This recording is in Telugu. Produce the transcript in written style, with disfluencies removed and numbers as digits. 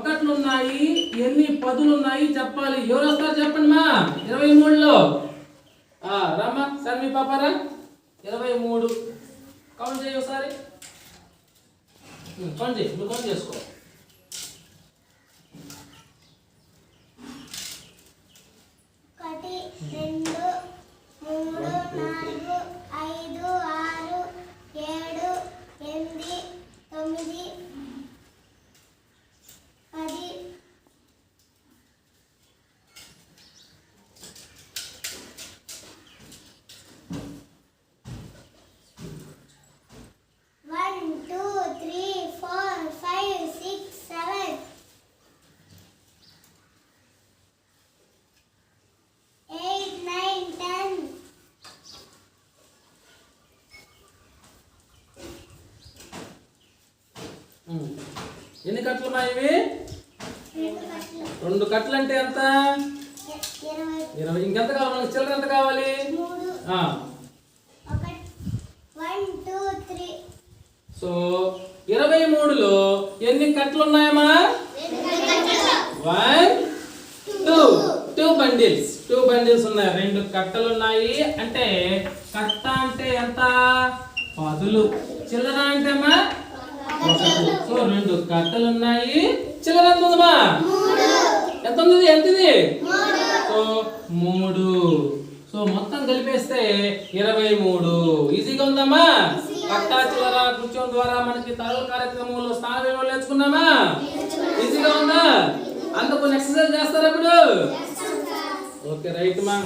ఒకట్లు ఉన్నాయి, ఎన్ని పదులు ఉన్నాయి చెప్పాలి. ఎవరు వస్తారు చెప్పండి మా. 23లో రమ్మా సార్ మీ పాపారా. 23 కౌంట్ చేయి ఒకసారి. కౌంట్ చేయి, నువ్వు కౌంట్ చేసుకో. 1 2 3 4 5 6 7 8 9 10 1 2 3 4 5 6 7 8 9 10 ఎన్ని కట్లు మా ఇవి? 2 కట్లు అంటే ఎంత? 20. ఇంకెంత కావాలి మనకి? చిల్లర ఎంత కావాలి? 1 2 3. సో 23లో ఎన్ని కట్లు ఉన్నాయమ్మా? 1 2 బండిల్స్. 2 బండిల్స్ ఉన్నాయి. 2 కట్టలు ఉన్నాయి. అంటే కట్ట అంటే ఎంత? పదులు. చిల్లర అంటే అమ్మా ఒకటి. సో 2 కట్టలు ఉన్నాయి. చిల్లర ఎంత ఉందమ్మా? ఎంత ఉంది? ఎంత ఇది? సో 3. సో మొత్తం కలిపేస్తే 23. ఈజీగా ఉందమ్మా. కట్టా చిల్లర కూర్చోవడం ద్వారా మనకి తరగల కార్యక్రమంలో స్థాన విలువలు నేర్చుకున్నామా? ఈజీగా ఉందా? అందుకు ఎక్సర్సైజ్ చేస్తారా ఇప్పుడు? ఓకే రైట్ మా.